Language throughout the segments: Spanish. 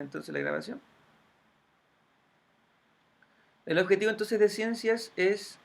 entonces la grabación. El objetivo entonces de ciencias es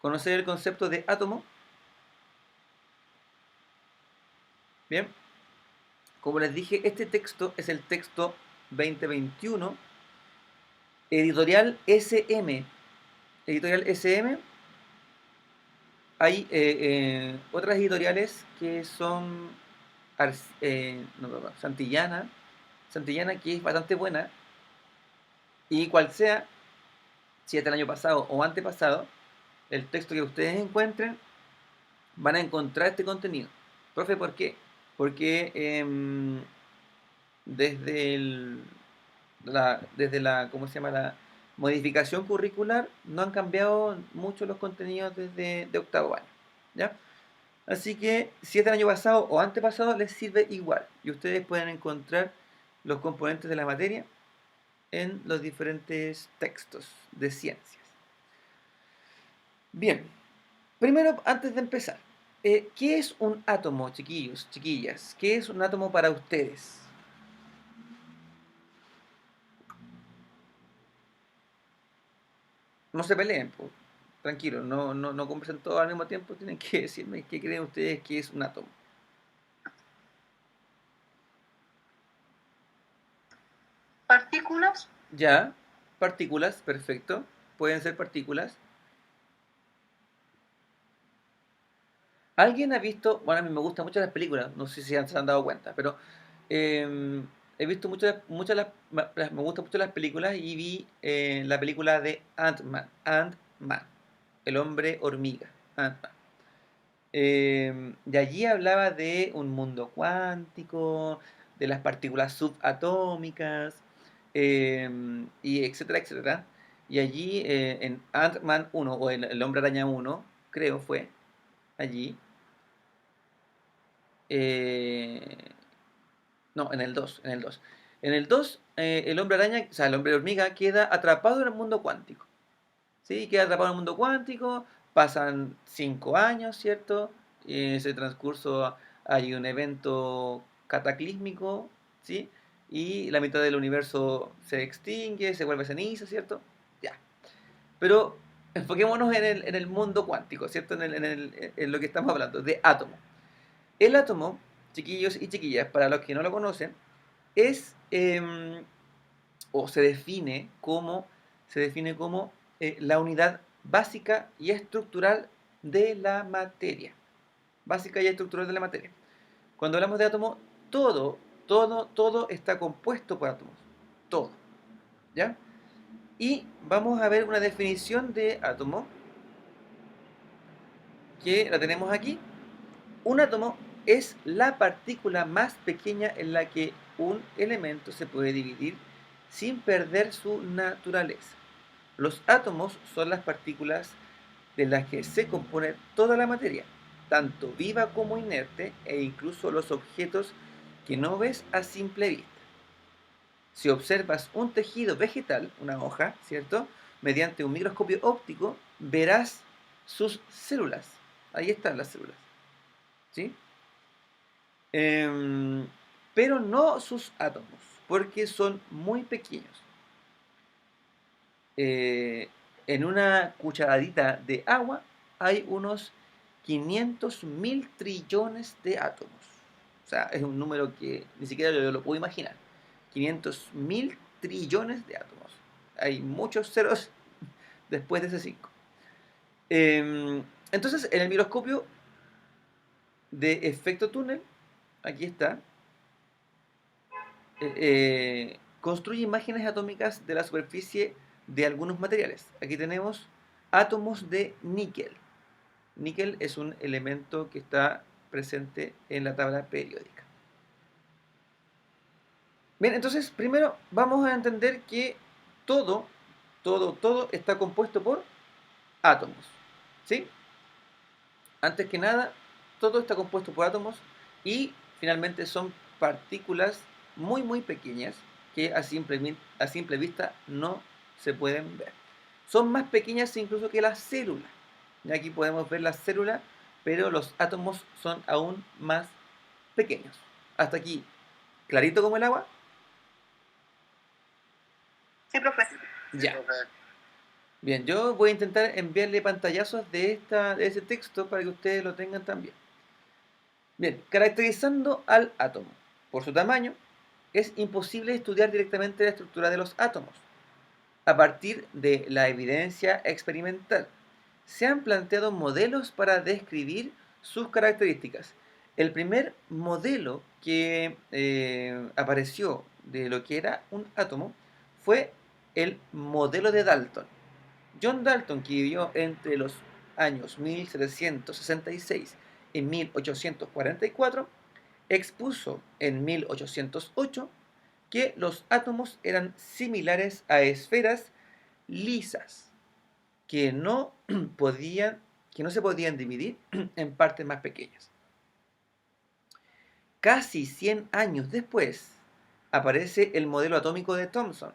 conocer el concepto de átomo. Bien, como les dije, este texto es el texto 2021, editorial SM. Editorial SM. Hay otras editoriales que son Santillana, Santillana, que es bastante buena, y cual sea, si es del año pasado o antepasado, el texto que ustedes encuentren, van a encontrar este contenido. Profe, ¿por qué? Porque desde ¿cómo se llama? La modificación curricular no han cambiado mucho los contenidos desde de octavo año, ¿ya? Así que si es del año pasado o antepasado, les sirve igual. Y ustedes pueden encontrar los componentes de la materia en los diferentes textos de ciencias. Bien, primero, antes de empezar, ¿qué es un átomo, chiquillos, chiquillas? ¿Qué es un átomo para ustedes? No se peleen, pues, tranquilos, no conversen todos al mismo tiempo, tienen que decirme qué creen ustedes que es un átomo. Partículas. Ya, partículas, perfecto, pueden ser partículas. ¿Alguien ha visto? Bueno, a mí me gustan mucho las películas, no sé si se han dado cuenta, pero he visto me gustan mucho las películas y vi la película de Ant-Man, el hombre hormiga, Ant-Man. De allí hablaba de un mundo cuántico, de las partículas subatómicas, y etcétera, etcétera. Y allí en Ant-Man 1 o el Hombre Araña 1, creo fue, allí. eh, no, en el 2, en el 2. En el 2, el hombre araña, o sea, el hombre hormiga queda atrapado en el mundo cuántico. ¿Sí? Queda atrapado en el mundo cuántico, pasan 5 años, ¿cierto? Y en ese transcurso hay un evento cataclísmico, ¿sí? Y la mitad del universo se extingue, se vuelve ceniza, ¿cierto? Ya. Pero enfoquémonos en el mundo cuántico, ¿cierto? En lo que estamos hablando, de átomos. El átomo, chiquillos y chiquillas, para los que no lo conocen, es o se define como la unidad básica y estructural de la materia. Básica y estructural de la materia. Cuando hablamos de átomo, todo está compuesto por átomos. Todo. ¿Ya? Y vamos a ver una definición de átomo que la tenemos aquí. Un átomo es la partícula más pequeña en la que un elemento se puede dividir sin perder su naturaleza. Los átomos son las partículas de las que se compone toda la materia, tanto viva como inerte, e incluso los objetos que no ves a simple vista. Si observas un tejido vegetal, una hoja, ¿cierto? Mediante un microscopio óptico, verás sus células. Ahí están las células, ¿sí? Em, pero no sus átomos, porque son muy pequeños. Eh, en una cucharadita de agua hay unos 500.000 trillones de átomos. O sea, es un número que ni siquiera yo lo puedo imaginar. 500.000 trillones de átomos. Hay muchos ceros después de ese 5. Entonces, en el microscopio de efecto túnel, aquí está, construye imágenes atómicas de la superficie de algunos materiales. Aquí tenemos átomos de níquel. Níquel es un elemento que está presente en la tabla periódica. Bien, entonces primero vamos a entender que todo está compuesto por átomos. ¿Sí? Antes que nada, todo está compuesto por átomos y finalmente son partículas muy pequeñas que a simple vista no se pueden ver. Son más pequeñas incluso que las células. Y aquí podemos ver las células, pero los átomos son aún más pequeños. Hasta aquí, ¿Clarito como el agua? Sí, profe. Ya. Bien, yo voy a intentar enviarle pantallazos de ese texto para que ustedes lo tengan también. Bien, caracterizando al átomo. Por su tamaño, es imposible estudiar directamente la estructura de los átomos. A partir de la evidencia experimental, se han planteado modelos para describir sus características. El primer modelo que apareció de lo que era un átomo fue el modelo de Dalton. John Dalton, que vivió entre los años 1766 y 1844, expuso en 1808 que los átomos eran similares a esferas lisas que no, podían, que no se podían dividir en partes más pequeñas. Casi 100 años después aparece el modelo atómico de Thomson.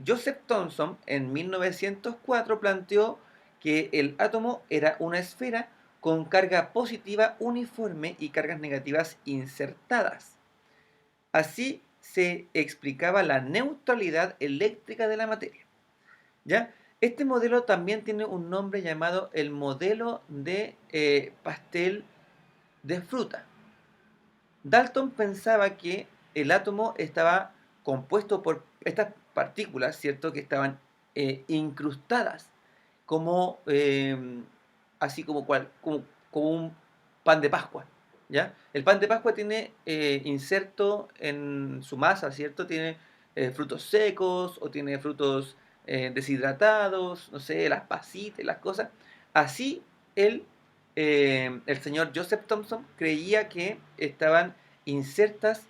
Joseph Thomson en 1904 planteó que el átomo era una esfera con carga positiva uniforme y cargas negativas insertadas. Así se explicaba la neutralidad eléctrica de la materia. ¿Ya? Este modelo también tiene un nombre llamado el modelo de pastel de fruta. Dalton pensaba que el átomo estaba compuesto por estas partículas, ¿cierto? Que estaban incrustadas, como, así como un pan de Pascua, ¿ya? El pan de Pascua tiene inserto en su masa, ¿cierto? Tiene frutos secos o tiene frutos deshidratados, no sé, las pasitas, las cosas. Así el el señor Joseph Thomson creía que estaban insertas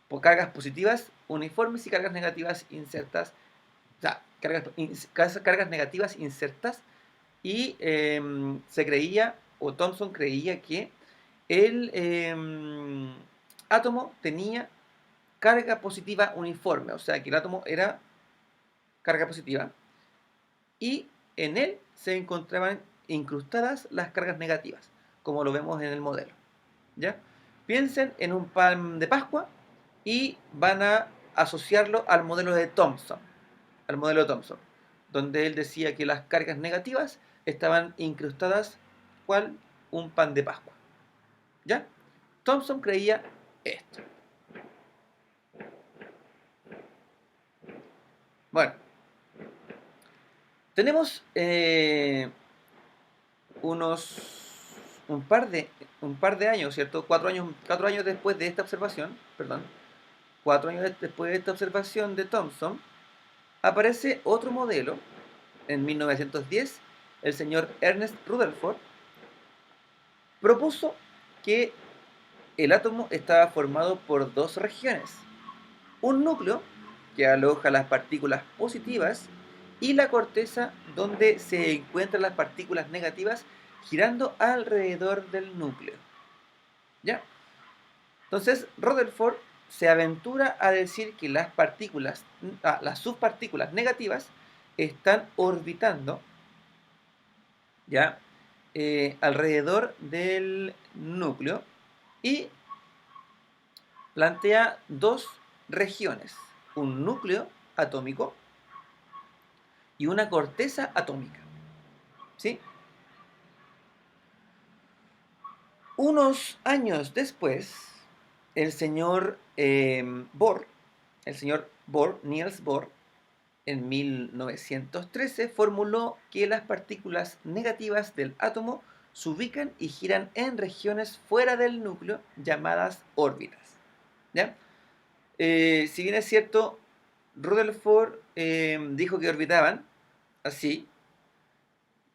por cargas positivas uniformes y cargas negativas insertas, o sea, cargas negativas insertas, y se creía, o Thomson creía que el átomo tenía carga positiva uniforme, o sea, que el átomo era carga positiva, y en él se encontraban incrustadas las cargas negativas, como lo vemos en el modelo. ¿Ya? Piensen en un pan de Pascua y van a asociarlo al modelo de Thomson, donde él decía que las cargas negativas estaban incrustadas cual un pan de Pascua. ¿Ya? Thomson creía esto. Bueno, tenemos unos un par de años, ¿cierto? 4 años después de esta observación, perdón, 4 años después de esta observación de Thomson, aparece otro modelo. En 1910, el señor Ernest Rutherford propuso que el átomo estaba formado por dos regiones: un núcleo, que aloja las partículas positivas, y la corteza, donde se encuentran las partículas negativas girando alrededor del núcleo. ¿Ya? Entonces, Rutherford se aventura a decir que las subpartículas negativas están orbitando, ¿ya? Alrededor del núcleo, y plantea dos regiones: un núcleo atómico y una corteza atómica. ¿Sí? Unos años después, el señor Bohr, Niels Bohr, en 1913 formuló que las partículas negativas del átomo se ubican y giran en regiones fuera del núcleo llamadas órbitas. ¿Ya? Si bien es cierto, Rutherford dijo que orbitaban así,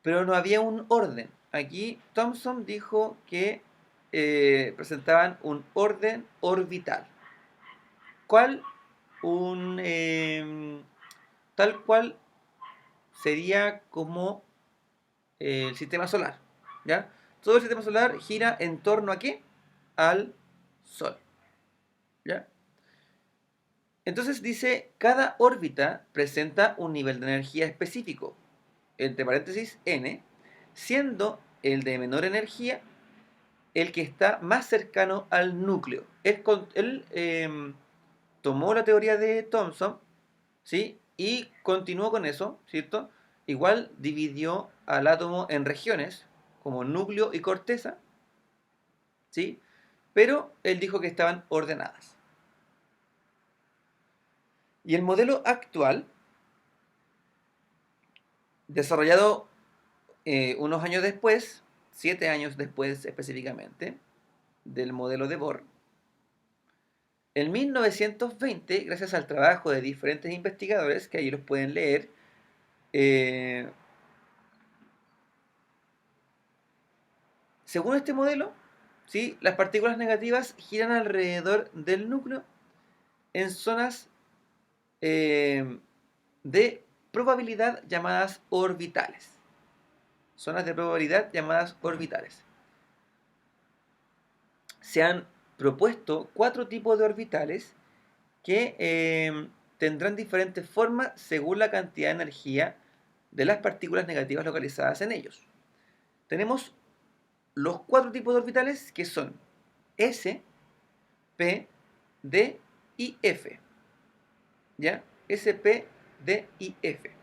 pero no había un orden. Aquí Thomson dijo que presentaban un orden orbital, cual un tal cual sería como el sistema solar, ¿ya? Todo el sistema solar gira en torno a ¿qué? Al Sol, ¿ya? Entonces dice, cada órbita presenta un nivel de energía específico, entre paréntesis n, siendo el de menor energía el que está más cercano al núcleo. él tomó la teoría de Thomson, ¿sí? Y continuó con eso, ¿cierto? Igual dividió al átomo en regiones, como núcleo y corteza, ¿sí? Pero él dijo que estaban ordenadas. Y el modelo actual, desarrollado unos años después, 7 años después específicamente, del modelo de Bohr, en 1920, gracias al trabajo de diferentes investigadores, que ahí los pueden leer, eh, según este modelo, ¿sí? Las partículas negativas giran alrededor del núcleo en zonas eh, de probabilidad llamadas orbitales. Zonas de probabilidad llamadas orbitales. Se han propuesto 4 tipos de orbitales que tendrán diferentes formas según la cantidad de energía de las partículas negativas localizadas en ellos. Tenemos los 4 tipos de orbitales que son S, P, D y F. ¿Ya? S, P, D y F.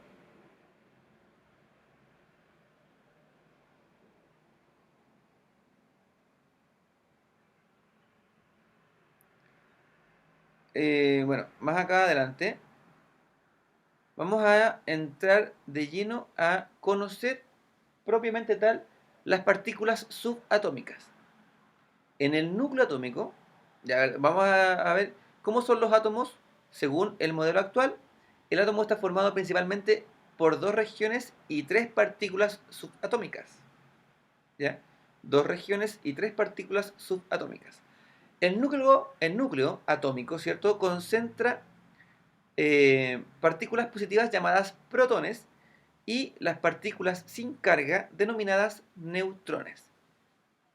Bueno, más acá adelante vamos a entrar de lleno a conocer propiamente tal las partículas subatómicas. En el núcleo atómico, ya vamos a ver cómo son los átomos según el modelo actual. El átomo está formado principalmente por 2 regiones y 3 partículas subatómicas. ¿Ya? 2 regiones y 3 partículas subatómicas. El núcleo atómico, ¿cierto? Concentra partículas positivas llamadas protones y las partículas sin carga denominadas neutrones.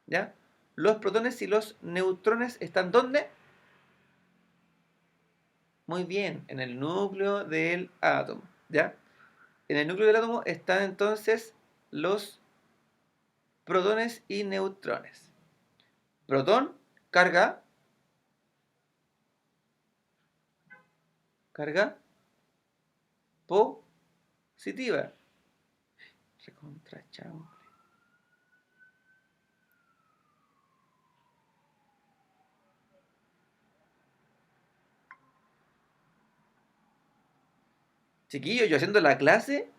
¿Ya? Los protones y los neutrones están ¿dónde? Muy bien, en el núcleo del átomo. ¿Ya? En el núcleo del átomo están entonces los protones y neutrones. Protón, carga, carga positiva. Recontra chao. Chiquillo, yo haciendo la clase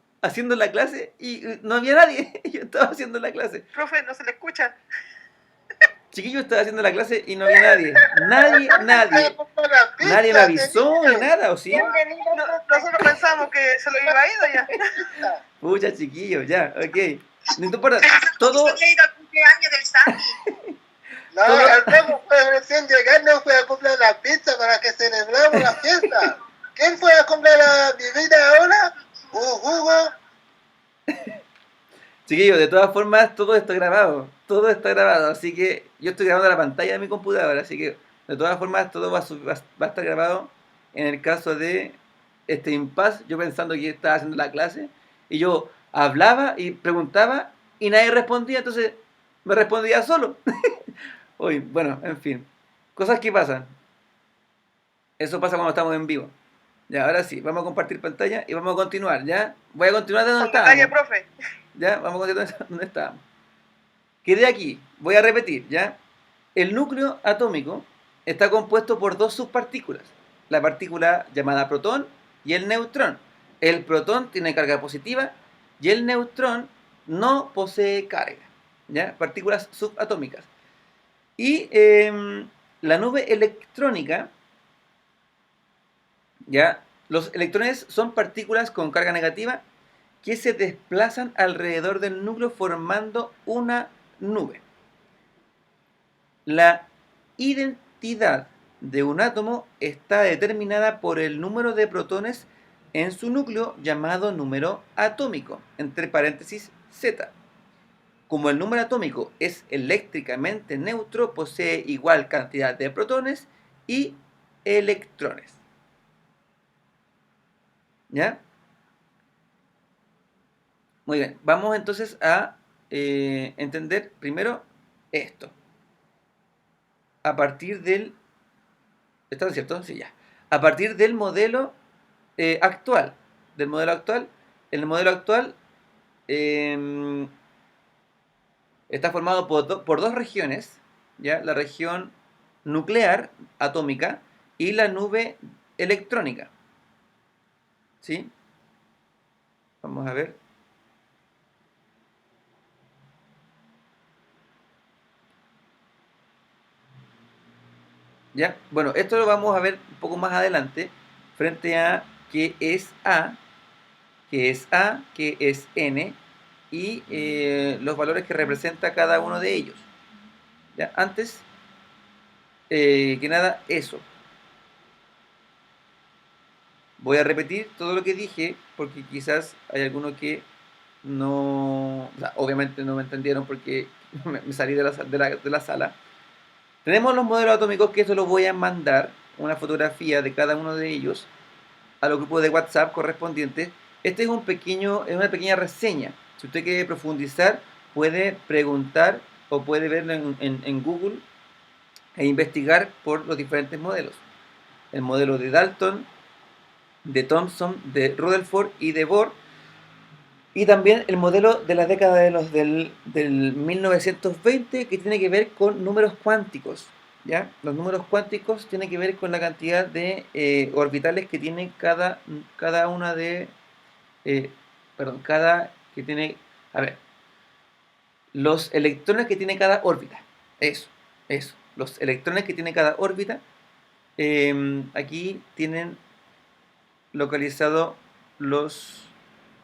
y no había nadie. Yo estaba haciendo la clase. Profe, no se le escucha. Chiquillo, estaba haciendo la clase y no había nadie. Nadie. Nadie me avisó ni nada, ¿o sí? Nosotros pensamos que se lo iba a ido ya. Pucha, chiquillo, ya, ok. No importa, todo... Se había ido al cumpleaños del Santi. No, el Remo fue recién llegar, no fue a comprar la pizza para que celebramos la fiesta. ¿Quién fue a comprar la bebida ahora? Hugo. Chiquillo, de todas formas, todo está grabado. Todo está grabado, así que yo estoy grabando la pantalla de mi computadora, así que de todas formas todo va a estar grabado. En el caso de este impasse, yo pensando que estaba haciendo la clase, y yo hablaba y preguntaba y nadie respondía, entonces me respondía solo. Uy, bueno, en fin. Cosas que pasan. Eso pasa cuando estamos en vivo. Ya, ahora sí, vamos a compartir pantalla y vamos a continuar, ¿ya? Voy a continuar de donde Con detalle, estábamos. profe. ¿Ya? Vamos a continuar de donde estábamos. Quedé aquí, voy a repetir, ¿ya? El núcleo atómico está compuesto por 2 subpartículas, la partícula llamada protón y el neutrón. El protón tiene carga positiva y el neutrón no posee carga, ¿ya? Partículas subatómicas. Y la nube electrónica, ¿ya? Los electrones son partículas con carga negativa que se desplazan alrededor del núcleo formando una nube. La identidad de un átomo está determinada por el número de protones en su núcleo llamado número atómico, entre paréntesis Z. Como el número atómico es eléctricamente neutro, posee igual cantidad de protones y electrones. ¿Ya? Muy bien, vamos entonces a entender primero esto. A partir del ¿Está cierto? Sí, ya. A partir del modelo actual. Del modelo actual. El modelo actual está formado por dos regiones, ¿ya? La región nuclear, atómica, y la nube electrónica. ¿Sí? Vamos a ver. ¿Ya? Bueno, esto lo vamos a ver un poco más adelante, frente a qué es A, qué es A, qué es N, y los valores que representa cada uno de ellos. ¿Ya? Antes que nada, eso. Voy a repetir todo lo que dije, porque quizás hay algunos que no, o sea, obviamente no me entendieron porque me salí de la sala. Tenemos los modelos atómicos, que eso lo voy a mandar, una fotografía de cada uno de ellos, a los grupos de WhatsApp correspondientes. Este es una pequeña reseña. Si usted quiere profundizar, puede preguntar o puede verlo en Google e investigar por los diferentes modelos. El modelo de Dalton, de Thomson, de Rutherford y de Bohr. Y también el modelo de la década del 1920, que tiene que ver con números cuánticos. ¿Ya? Los números cuánticos tienen que ver con la cantidad de orbitales que tiene cada una de... perdón, cada que tiene... A ver, los electrones que tiene cada órbita. Eso. Los electrones que tiene cada órbita. Aquí tienen localizado los...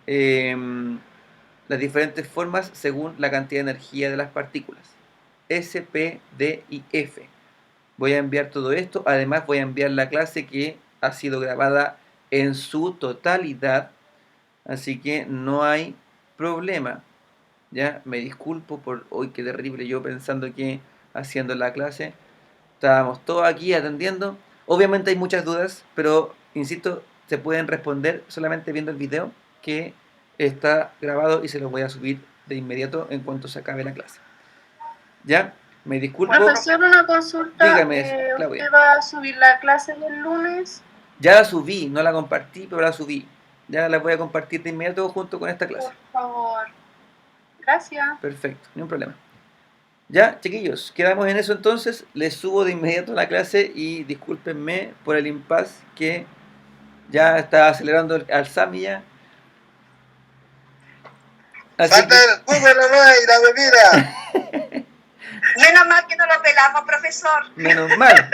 las diferentes formas según la cantidad de energía de las partículas. S, P, D y F. Voy a enviar todo esto. Además voy a enviar la clase que ha sido grabada en su totalidad. Así que no hay problema. Ya, me disculpo por hoy, qué terrible, yo pensando que haciendo la clase. Estábamos todos aquí atendiendo. Obviamente hay muchas dudas, pero insisto, se pueden responder solamente viendo el video que está grabado y se los voy a subir de inmediato en cuanto se acabe la clase. ¿Ya? Me disculpo. Profesor, una consulta. Dígame, Claudia. ¿Usted va a subir la clase del lunes? Ya la subí, no la compartí, pero la subí. Ya la voy a compartir de inmediato junto con esta clase. Por favor. Gracias. Perfecto, ni un problema. Ya, chiquillos, quedamos en eso entonces. Les subo de inmediato la clase y discúlpenme por el impasse que ya está acelerando al Sami ya. Así Falta el jugo nomás y la bebida. Menos mal que no lo pelamos, profesor. menos mal.